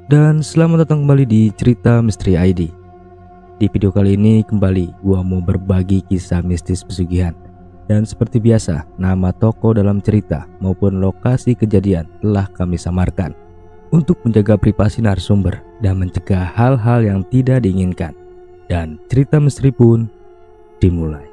Dan selamat datang kembali di Cerita Misteri ID. Di video kali ini kembali gua mau berbagi kisah mistis pesugihan. Dan seperti biasa, nama tokoh dalam cerita maupun lokasi kejadian telah kami samarkan untuk menjaga privasi narasumber dan mencegah hal-hal yang tidak diinginkan. Dan cerita misteri pun dimulai.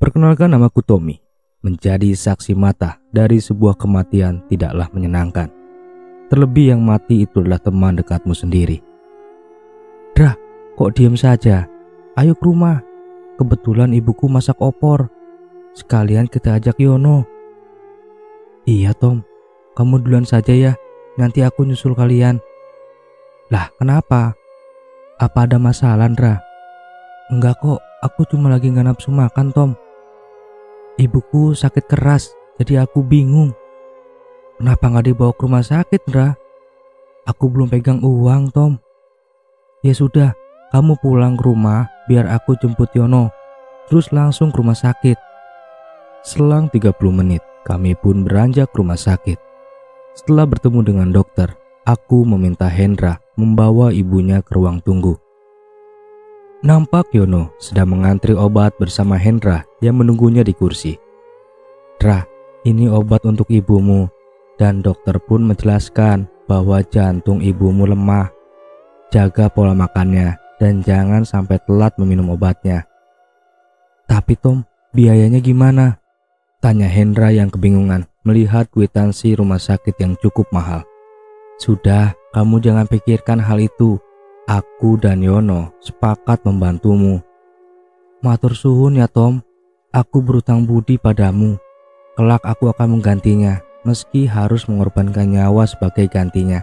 Perkenalkan, namaku Tommy. Menjadi saksi mata dari sebuah kematian tidaklah menyenangkan. Terlebih yang mati itu adalah teman dekatmu sendiri. Dra, kok diam saja? Ayo ke rumah. Kebetulan ibuku masak opor. Sekalian kita ajak Yono. Iya Tom, kamu duluan saja ya. Nanti aku nyusul kalian. Lah kenapa? Apa ada masalah, Dra? Enggak kok, aku cuma lagi gak nafsu makan, Tom. Ibuku sakit keras, jadi aku bingung. Kenapa gak dibawa ke rumah sakit, Dra? Aku belum pegang uang, Tom. Ya sudah, kamu pulang ke rumah biar aku jemput Yono, terus langsung ke rumah sakit. Selang 30 menit, kami pun beranjak ke rumah sakit. Setelah bertemu dengan dokter, aku meminta Hendra membawa ibunya ke ruang tunggu. Nampak Yono sedang mengantri obat bersama Hendra yang menunggunya di kursi. Dra, ini obat untuk ibumu. Dan dokter pun menjelaskan bahwa jantung ibumu lemah. Jaga pola makannya dan jangan sampai telat meminum obatnya. Tapi Tom, biayanya gimana? Tanya Hendra yang kebingungan melihat kwitansi rumah sakit yang cukup mahal. Sudah, kamu jangan pikirkan hal itu. Aku dan Yono sepakat membantumu. Matur suhun ya Tom, aku berutang budi padamu. Kelak aku akan menggantinya, meski harus mengorbankan nyawa sebagai gantinya.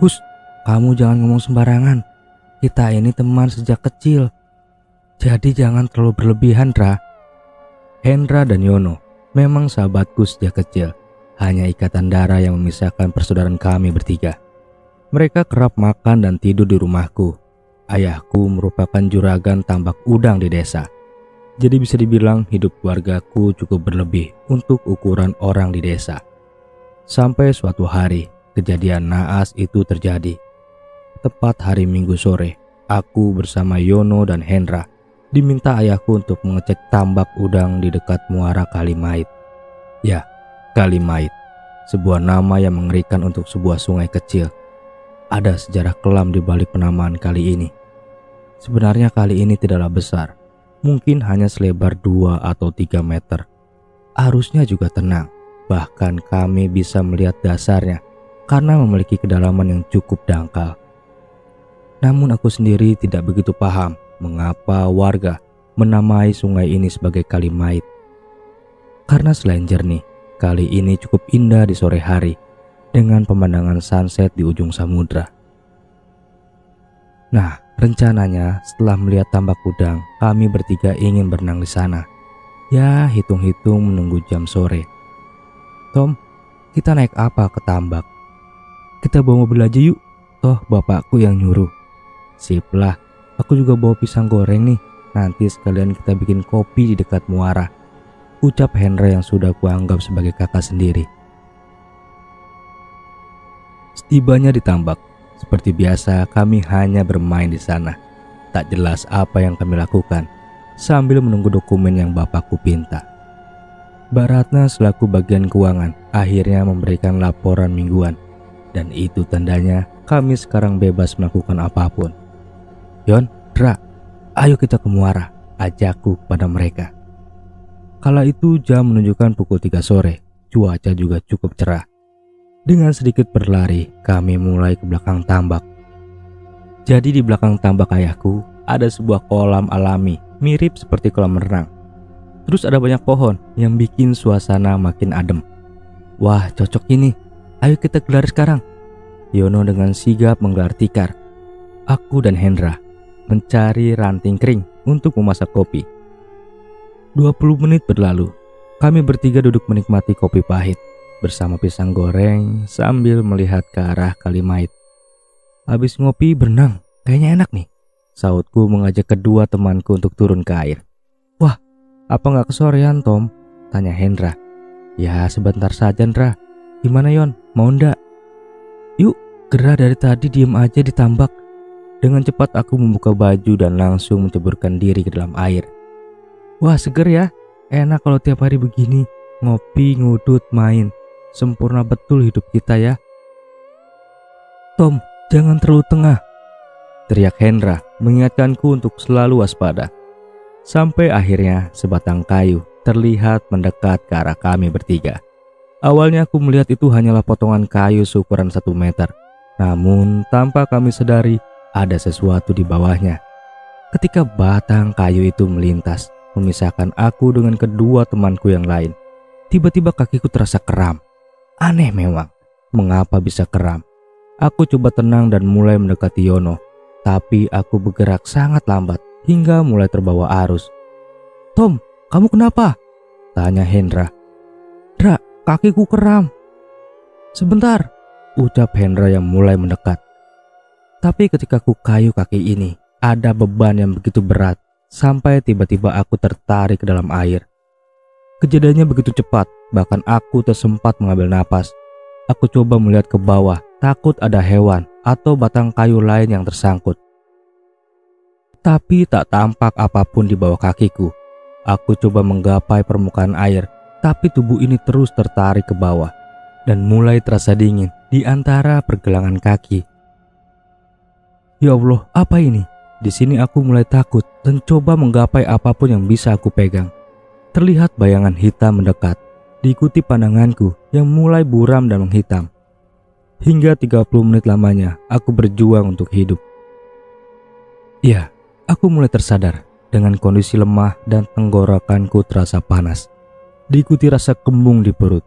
Hus, kamu jangan ngomong sembarangan. Kita ini teman sejak kecil, jadi jangan terlalu berlebihan, Dra. Hendra dan Yono memang sahabatku sejak kecil. Hanya ikatan darah yang memisahkan persaudaraan kami bertiga. Mereka kerap makan dan tidur di rumahku. Ayahku merupakan juragan tambak udang di desa. Jadi bisa dibilang hidup keluargaku cukup berlebih untuk ukuran orang di desa. Sampai suatu hari, kejadian naas itu terjadi. Tepat hari Minggu sore, aku bersama Yono dan Hendra diminta ayahku untuk mengecek tambak udang di dekat muara Kalimait. Ya, Kalimait, sebuah nama yang mengerikan untuk sebuah sungai kecil. Ada sejarah kelam di balik penamaan kali ini. Sebenarnya kali ini tidaklah besar, mungkin hanya selebar 2 atau 3 meter. Arusnya juga tenang, bahkan kami bisa melihat dasarnya karena memiliki kedalaman yang cukup dangkal. Namun aku sendiri tidak begitu paham mengapa warga menamai sungai ini sebagai Kalimait. Karena selain jernih, kali ini cukup indah di sore hari dengan pemandangan sunset di ujung samudra. Nah, rencananya setelah melihat tambak udang, kami bertiga ingin berenang di sana. Ya, hitung-hitung menunggu jam sore. Tom, kita naik apa ke tambak? Kita bawa mobil aja yuk, toh bapakku yang nyuruh. Sip lah, aku juga bawa pisang goreng nih. Nanti sekalian kita bikin kopi di dekat muara, ucap Hendra yang sudah kuanggap sebagai kakak sendiri. Setibanya di tambak, seperti biasa kami hanya bermain di sana. Tak jelas apa yang kami lakukan sambil menunggu dokumen yang bapakku pinta. Mbak Ratna selaku bagian keuangan akhirnya memberikan laporan mingguan. Dan itu tandanya kami sekarang bebas melakukan apapun. Yon, Dra, ayo kita ke muara, ajakku kepada mereka. Kala itu jam menunjukkan pukul 3 sore, cuaca juga cukup cerah. Dengan sedikit berlari, kami mulai ke belakang tambak. Jadi di belakang tambak ayahku ada sebuah kolam alami mirip seperti kolam renang. Terus ada banyak pohon yang bikin suasana makin adem. Wah, cocok ini. Ayo kita gelar sekarang. Yono dengan sigap menggelar tikar. Aku dan Hendra mencari ranting kering untuk memasak kopi. 20 menit berlalu. Kami bertiga duduk menikmati kopi pahit bersama pisang goreng sambil melihat ke arah Kalimait. Habis ngopi berenang, kayaknya enak nih. Sautku mengajak kedua temanku untuk turun ke air. Wah, apa nggak kesorean, Tom? Tanya Hendra. Ya, sebentar saja, Ndra. Gimana, Yon? Mau ndak? Yuk, Gerah dari tadi diem aja di tambak. Dengan cepat aku membuka baju dan langsung menceburkan diri ke dalam air. Wah, seger ya. Enak kalau tiap hari begini. Ngopi, ngudut, main. Sempurna betul hidup kita ya. Tom, jangan terlalu tengah, teriak Hendra mengingatkanku untuk selalu waspada. Sampai akhirnya sebatang kayu terlihat mendekat ke arah kami bertiga. Awalnya aku melihat itu hanyalah potongan kayu seukuran 1 meter. Namun tanpa kami sadari ada sesuatu di bawahnya. Ketika batang kayu itu melintas memisahkan aku dengan kedua temanku yang lain, tiba-tiba kakiku terasa kram. Aneh memang, mengapa bisa kram? Aku coba tenang dan mulai mendekati Yono, tapi aku bergerak sangat lambat hingga mulai terbawa arus. Tom, kamu kenapa? Tanya Hendra. Dra, kakiku kram. Sebentar, ucap Hendra yang mulai mendekat. Tapi ketika ku kayu kaki ini, ada beban yang begitu berat sampai tiba-tiba aku tertarik ke dalam air. Kejadiannya begitu cepat, bahkan aku tersempat mengambil napas. Aku coba melihat ke bawah, takut ada hewan atau batang kayu lain yang tersangkut. Tapi tak tampak apapun di bawah kakiku. Aku coba menggapai permukaan air, tapi tubuh ini terus tertarik ke bawah dan mulai terasa dingin di antara pergelangan kaki. Ya Allah, apa ini? Di sini aku mulai takut dan coba menggapai apapun yang bisa aku pegang. Terlihat bayangan hitam mendekat, diikuti pandanganku yang mulai buram dan menghitam. Hingga 30 menit lamanya aku berjuang untuk hidup. Ya, aku mulai tersadar dengan kondisi lemah dan tenggorokanku terasa panas, diikuti rasa kembung di perut.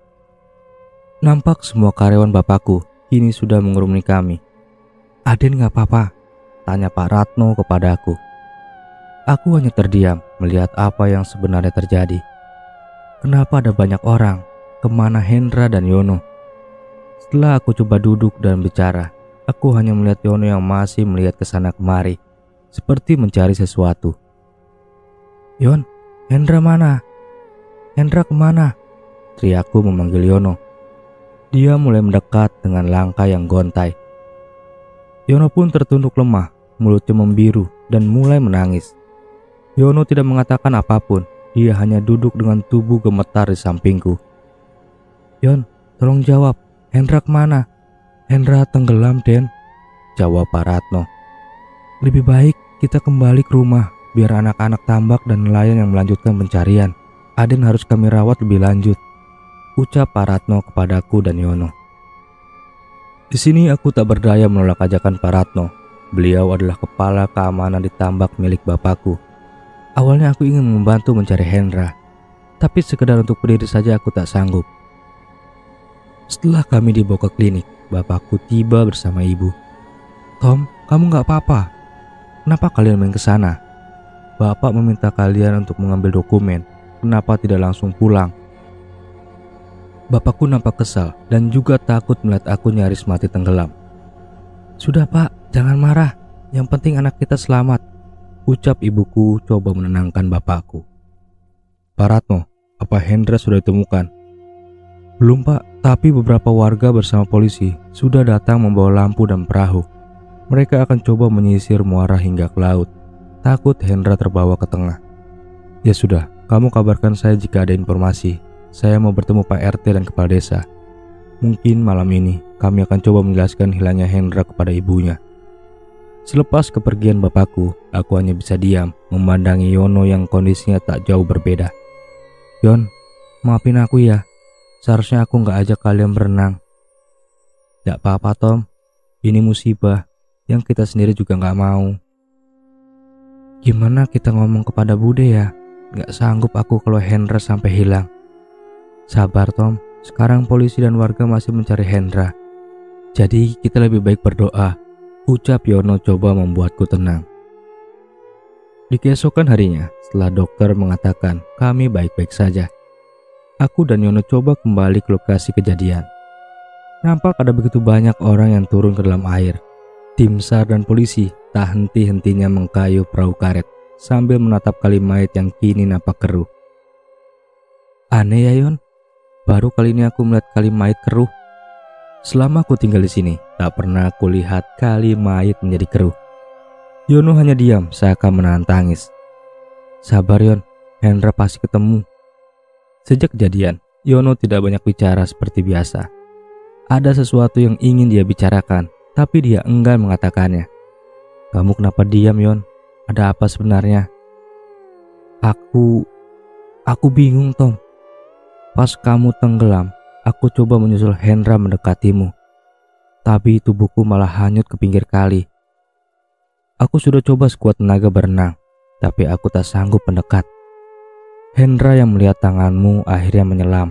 Nampak semua karyawan bapakku kini sudah mengerumuni kami. Aden gak apa-apa? Tanya Pak Ratno kepadaku. Aku hanya terdiam melihat apa yang sebenarnya terjadi. Kenapa ada banyak orang? Kemana Hendra dan Yono? Setelah aku coba duduk dan bicara, aku hanya melihat Yono yang masih melihat ke sana kemari, seperti mencari sesuatu. Yon, Hendra mana? Hendra kemana? Teriakku memanggil Yono. Dia mulai mendekat dengan langkah yang gontai. Yono pun tertunduk lemah, mulutnya membiru dan mulai menangis. Yono tidak mengatakan apapun, dia hanya duduk dengan tubuh gemetar di sampingku. Yon, tolong jawab, Hendra kemana? Hendra tenggelam, Den, jawab Pak Ratno. Lebih baik kita kembali ke rumah, biar anak-anak tambak dan nelayan yang melanjutkan pencarian. Aden harus kami rawat lebih lanjut, ucap Pak Ratno kepadaku dan Yono. Di sini aku tak berdaya menolak ajakan Pak Ratno. Beliau adalah kepala keamanan di tambak milik bapakku. Awalnya aku ingin membantu mencari Hendra, tapi sekedar untuk berdiri saja aku tak sanggup. Setelah kami dibawa ke klinik, bapakku tiba bersama ibu. Tom, kamu gak apa-apa? Kenapa kalian main ke sana? Bapak meminta kalian untuk mengambil dokumen. Kenapa tidak langsung pulang? Bapakku nampak kesal dan juga takut melihat aku nyaris mati tenggelam. Sudah Pak, jangan marah. Yang penting anak kita selamat, ucap ibuku coba menenangkan bapakku. Pak Ratno, apa Hendra sudah ditemukan? Belum Pak, tapi beberapa warga bersama polisi sudah datang membawa lampu dan perahu. Mereka akan coba menyisir muara hingga ke laut. Takut Hendra terbawa ke tengah. Ya sudah, kamu kabarkan saya jika ada informasi. Saya mau bertemu Pak RT dan Kepala Desa. Mungkin malam ini kami akan coba menjelaskan hilangnya Hendra kepada ibunya. Selepas kepergian bapakku, aku hanya bisa diam memandangi Yono yang kondisinya tak jauh berbeda. Yon, maafin aku ya. Seharusnya aku gak ajak kalian berenang. Gak apa-apa Tom, ini musibah yang kita sendiri juga gak mau. Gimana kita ngomong kepada Bude ya? Gak sanggup aku kalau Hendra sampai hilang. Sabar Tom, sekarang polisi dan warga masih mencari Hendra. Jadi kita lebih baik berdoa, ucap Yono coba membuatku tenang. Di keesokan harinya, setelah dokter mengatakan kami baik-baik saja, aku dan Yono coba kembali ke lokasi kejadian. Nampak ada begitu banyak orang yang turun ke dalam air. Tim SAR dan polisi tak henti-hentinya mengkayu perahu karet sambil menatap kali mayat yang kini nampak keruh. Aneh ya Yon, baru kali ini aku melihat kali mayat keruh. Selama aku tinggal di sini, tak pernah aku lihat kali mayat menjadi keruh. Yono hanya diam seakan menahan tangis. Sabar Yon, Hendra pasti ketemu. Sejak kejadian, Yono tidak banyak bicara seperti biasa. Ada sesuatu yang ingin dia bicarakan, tapi dia enggan mengatakannya. Kamu kenapa diam Yon? Ada apa sebenarnya? Aku bingung Tom. Pas kamu tenggelam, aku coba menyusul Hendra mendekatimu. Tapi tubuhku malah hanyut ke pinggir kali. Aku sudah coba sekuat tenaga berenang, tapi aku tak sanggup mendekat. Hendra yang melihat tanganmu akhirnya menyelam.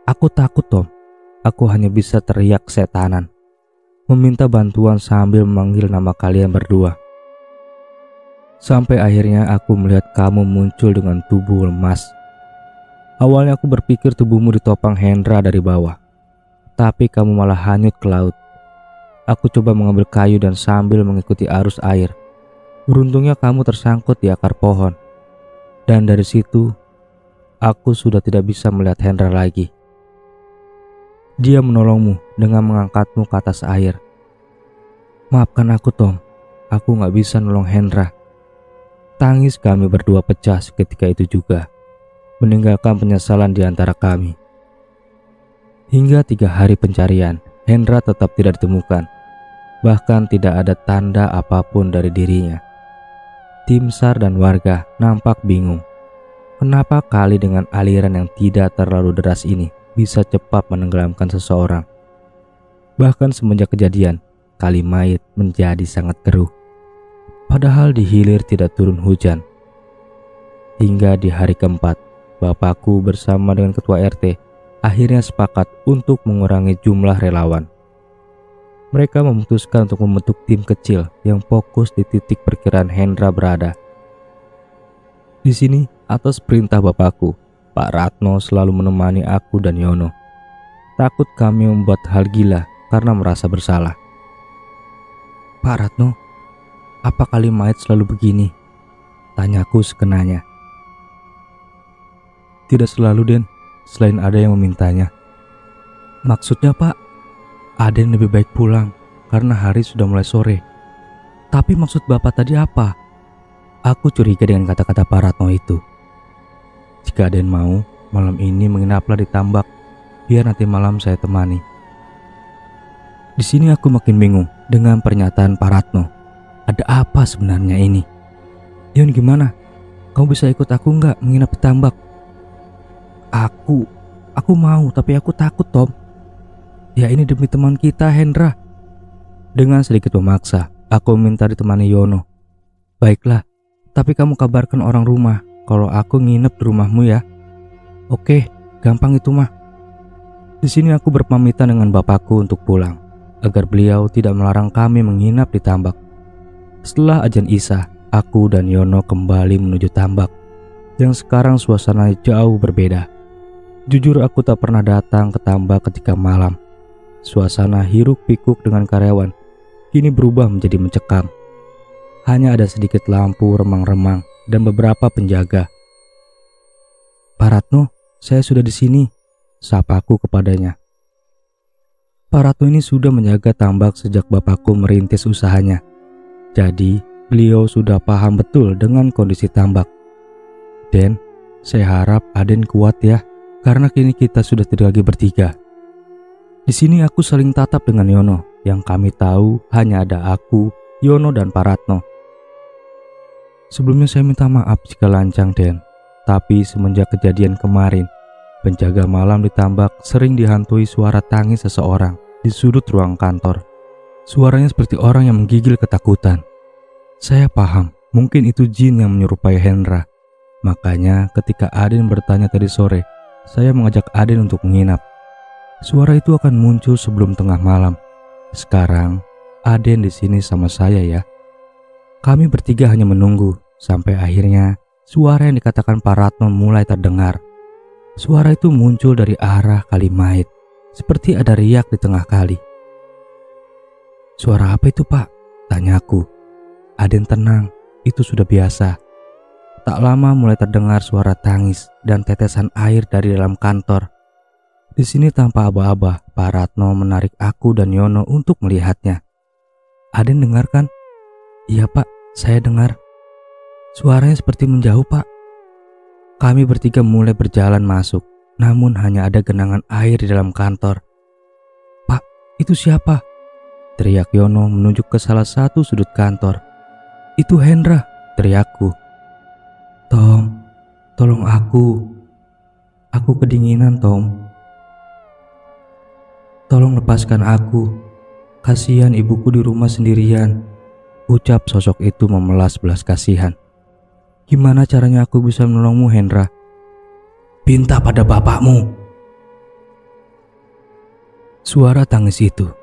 Aku takut Tom. Aku hanya bisa teriak setanan, meminta bantuan sambil memanggil nama kalian berdua. Sampai akhirnya aku melihat kamu muncul dengan tubuh lemas. Awalnya aku berpikir tubuhmu ditopang Hendra dari bawah, tapi kamu malah hanyut ke laut. Aku coba mengambil kayu dan sambil mengikuti arus air. Beruntungnya kamu tersangkut di akar pohon. Dan dari situ, aku sudah tidak bisa melihat Hendra lagi. Dia menolongmu dengan mengangkatmu ke atas air. Maafkan aku Tom, aku gak bisa nolong Hendra. Tangis kami berdua pecah seketika itu juga, meninggalkan penyesalan di antara kami. Hingga 3 hari pencarian, Hendra tetap tidak ditemukan. Bahkan tidak ada tanda apapun dari dirinya. Tim SAR dan warga nampak bingung. Kenapa kali dengan aliran yang tidak terlalu deras ini bisa cepat menenggelamkan seseorang? Bahkan semenjak kejadian, kali mayat menjadi sangat keruh. Padahal di hilir tidak turun hujan. Hingga di hari keempat, bapakku bersama dengan ketua RT akhirnya sepakat untuk mengurangi jumlah relawan. Mereka memutuskan untuk membentuk tim kecil yang fokus di titik perkiraan Hendra berada. Di sini, atas perintah bapakku, Pak Ratno selalu menemani aku dan Yono. Takut kami membuat hal gila karena merasa bersalah. Pak Ratno, apa kali mayat selalu begini? Tanyaku sekenanya. Tidak selalu Den, selain ada yang memintanya. Maksudnya Pak, Aden lebih baik pulang karena hari sudah mulai sore. Tapi maksud Bapak tadi apa? Aku curiga dengan kata-kata Pak Ratno itu. Jika Aden mau, malam ini menginaplah di tambak, biar nanti malam saya temani. Di sini aku makin bingung dengan pernyataan Pak Ratno. Ada apa sebenarnya ini? Yon gimana? Kamu bisa ikut aku nggak menginap di tambak? Aku mau, tapi aku takut Tom. Ya ini demi teman kita Hendra. Dengan sedikit memaksa, aku minta ditemani Yono. Baiklah, tapi kamu kabarkan orang rumah kalau aku nginep di rumahmu ya. Oke, gampang itu mah. Di sini aku berpamitan dengan bapakku untuk pulang, agar beliau tidak melarang kami menginap di tambak. Setelah azan Isya, aku dan Yono kembali menuju tambak, yang sekarang suasananya jauh berbeda. Jujur aku tak pernah datang ke tambak ketika malam. Suasana hiruk pikuk dengan karyawan kini berubah menjadi mencekam. Hanya ada sedikit lampu remang-remang dan beberapa penjaga. Pak Ratno, saya sudah di sini, sapaku kepadanya. Pak Ratno ini sudah menjaga tambak sejak bapakku merintis usahanya. Jadi, beliau sudah paham betul dengan kondisi tambak. Den, saya harap Aden kuat ya, karena kini kita sudah tidak lagi bertiga. Di sini aku saling tatap dengan Yono, yang kami tahu hanya ada aku, Yono dan Pak Ratno. Sebelumnya saya minta maaf jika lancang Den, tapi semenjak kejadian kemarin, penjaga malam di tambak sering dihantui suara tangis seseorang di sudut ruang kantor. Suaranya seperti orang yang menggigil ketakutan. Saya paham, mungkin itu jin yang menyerupai Hendra. Makanya ketika Aden bertanya tadi sore, saya mengajak Aden untuk menginap. Suara itu akan muncul sebelum tengah malam. Sekarang, Aden di sini sama saya ya. Kami bertiga hanya menunggu sampai akhirnya suara yang dikatakan Pak Ratno mulai terdengar. Suara itu muncul dari arah kali mayat, seperti ada riak di tengah kali. Suara apa itu, Pak? Tanyaku. Aden tenang, itu sudah biasa. Tak lama mulai terdengar suara tangis dan tetesan air dari dalam kantor. Di sini tanpa aba-aba, Pak Ratno menarik aku dan Yono untuk melihatnya. Aden dengar kan? Iya, Pak, saya dengar. Suaranya seperti menjauh, Pak. Kami bertiga mulai berjalan masuk, namun hanya ada genangan air di dalam kantor. Pak, itu siapa? Teriak Yono menunjuk ke salah satu sudut kantor. Itu Hendra, teriakku. Tom, tolong aku. Aku kedinginan, Tom. Tolong lepaskan aku. Kasihan ibuku di rumah sendirian. Ucap sosok itu memelas belas kasihan. Gimana caranya aku bisa menolongmu, Hendra? Pinta pada bapakmu. Suara tangis itu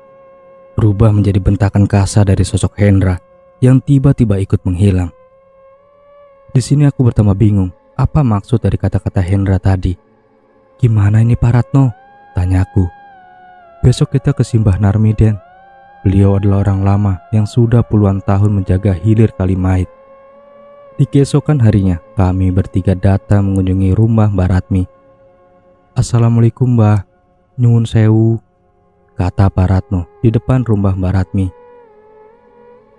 berubah menjadi bentakan kasar dari sosok Hendra yang tiba-tiba ikut menghilang. Di sini aku bertambah bingung, apa maksud dari kata-kata Hendra tadi? Gimana ini Pak Ratno? Tanyaku. Besok kita ke Simbah Narmiden. Beliau adalah orang lama yang sudah puluhan tahun menjaga hilir Kalimait. Di keesokan harinya, kami bertiga datang mengunjungi rumah Mbak Ratmi. Assalamualaikum Mbah, nyuwun sewu, kata Pak Ratno di depan rumah Mbak Ratmi.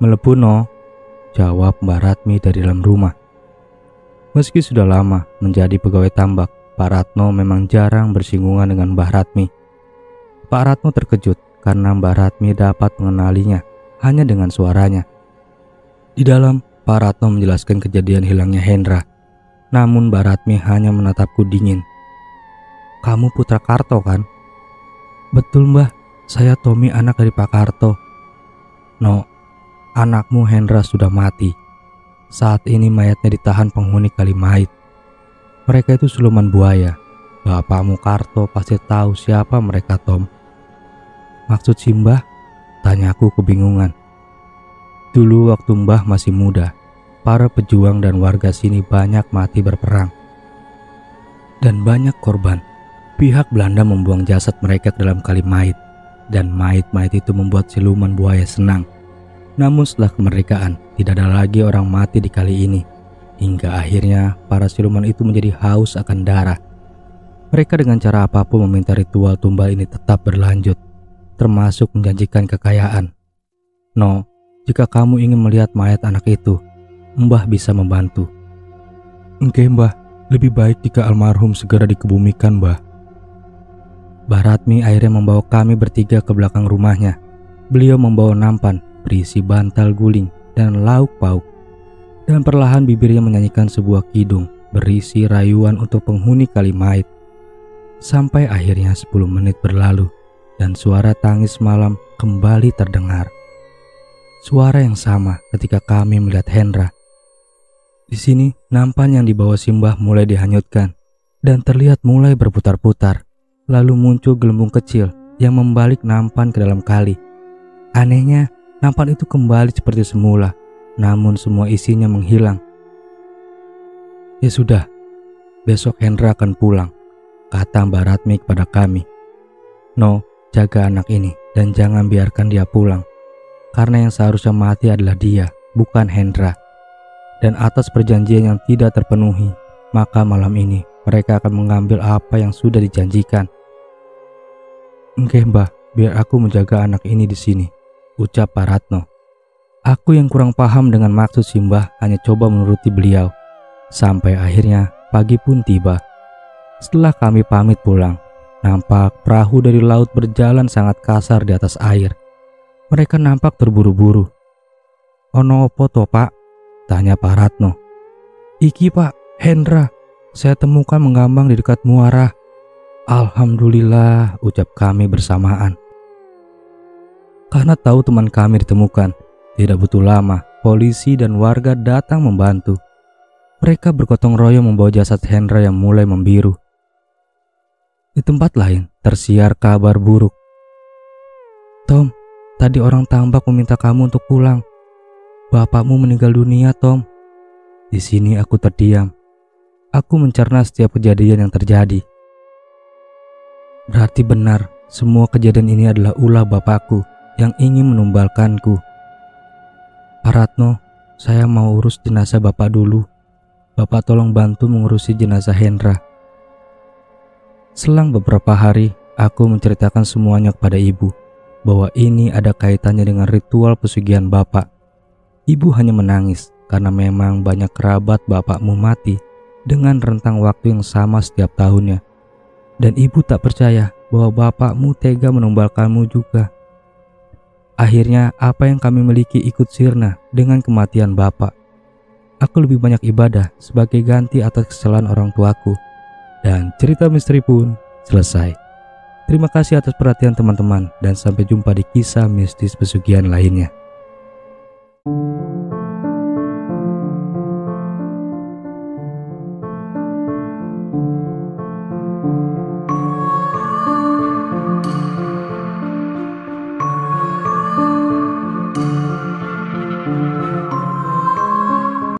Melebu no, jawab Mbak Ratmi dari dalam rumah. Meski sudah lama menjadi pegawai tambak, Pak Ratno memang jarang bersinggungan dengan Mbah Ratmi. Pak Ratno terkejut karena Mbah Ratmi dapat mengenalinya hanya dengan suaranya. Di dalam, Pak Ratno menjelaskan kejadian hilangnya Hendra. Namun Mbah Ratmi hanya menatapku dingin. Kamu putra Karto kan? Betul Mbah, saya Tommy anak dari Pak Karto. No, anakmu Hendra sudah mati. Saat ini mayatnya ditahan penghuni Kalimait. Mereka itu siluman buaya. Bapakmu Karto pasti tahu siapa mereka, Tom. Maksud si Mbah? Tanyaku kebingungan. Dulu waktu Mbah masih muda, para pejuang dan warga sini banyak mati berperang. Dan banyak korban. Pihak Belanda membuang jasad mereka ke dalam Kalimait. Dan mayat-mayat itu membuat siluman buaya senang. Namun setelah kemerdekaan, tidak ada lagi orang mati di kali ini. Hingga akhirnya para siluman itu menjadi haus akan darah. Mereka dengan cara apapun meminta ritual tumbal ini tetap berlanjut, termasuk menjanjikan kekayaan. No, jika kamu ingin melihat mayat anak itu, Mbah bisa membantu. Oke Mbah, lebih baik jika almarhum segera dikebumikan Mbah. Mbah Ratmi akhirnya membawa kami bertiga ke belakang rumahnya. Beliau membawa nampan berisi bantal guling dan lauk pauk. Dan perlahan bibirnya menyanyikan sebuah kidung berisi rayuan untuk penghuni Kalimait. Sampai akhirnya 10 menit berlalu dan suara tangis malam kembali terdengar. Suara yang sama ketika kami melihat Hendra. Di sini nampan yang dibawa Simbah mulai dihanyutkan dan terlihat mulai berputar-putar. Lalu muncul gelembung kecil yang membalik nampan ke dalam kali. Anehnya, nampan itu kembali seperti semula, namun semua isinya menghilang. Ya sudah, besok Hendra akan pulang, kata Mbak Ratmi kepada kami. No, jaga anak ini dan jangan biarkan dia pulang. Karena yang seharusnya mati adalah dia, bukan Hendra. Dan atas perjanjian yang tidak terpenuhi, maka malam ini mereka akan mengambil apa yang sudah dijanjikan. Oke Mbah, biar aku menjaga anak ini di sini, ucap Pak Ratno. Aku yang kurang paham dengan maksud Simbah hanya coba menuruti beliau. Sampai akhirnya pagi pun tiba. Setelah kami pamit pulang, nampak perahu dari laut berjalan sangat kasar di atas air. Mereka nampak terburu-buru. Ono opo to Pak? Tanya Pak Ratno. Iki Pak, Hendra. Saya temukan mengambang di dekat muara. Alhamdulillah, ucap kami bersamaan. Karena tahu teman kami ditemukan, tidak butuh lama, polisi dan warga datang membantu. Mereka bergotong royong membawa jasad Hendra yang mulai membiru. Di tempat lain, tersiar kabar buruk. Tom, tadi orang tambak meminta kamu untuk pulang. Bapakmu meninggal dunia, Tom. Di sini aku terdiam. Aku mencerna setiap kejadian yang terjadi. Berarti benar, semua kejadian ini adalah ulah bapakku yang ingin menumbalkanku. Pak Ratno, saya mau urus jenazah Bapak dulu. Bapak tolong bantu mengurusi jenazah Hendra. Selang beberapa hari, aku menceritakan semuanya kepada ibu, bahwa ini ada kaitannya dengan ritual pesugihan Bapak. Ibu hanya menangis karena memang banyak kerabat bapakmu mati dengan rentang waktu yang sama setiap tahunnya. Dan ibu tak percaya bahwa bapakmu tega menumbalkanmu juga. Akhirnya apa yang kami miliki ikut sirna dengan kematian Bapak. Aku lebih banyak ibadah sebagai ganti atas kesalahan orang tuaku. Dan cerita misteri pun selesai. Terima kasih atas perhatian teman-teman dan sampai jumpa di kisah mistis pesugihan lainnya.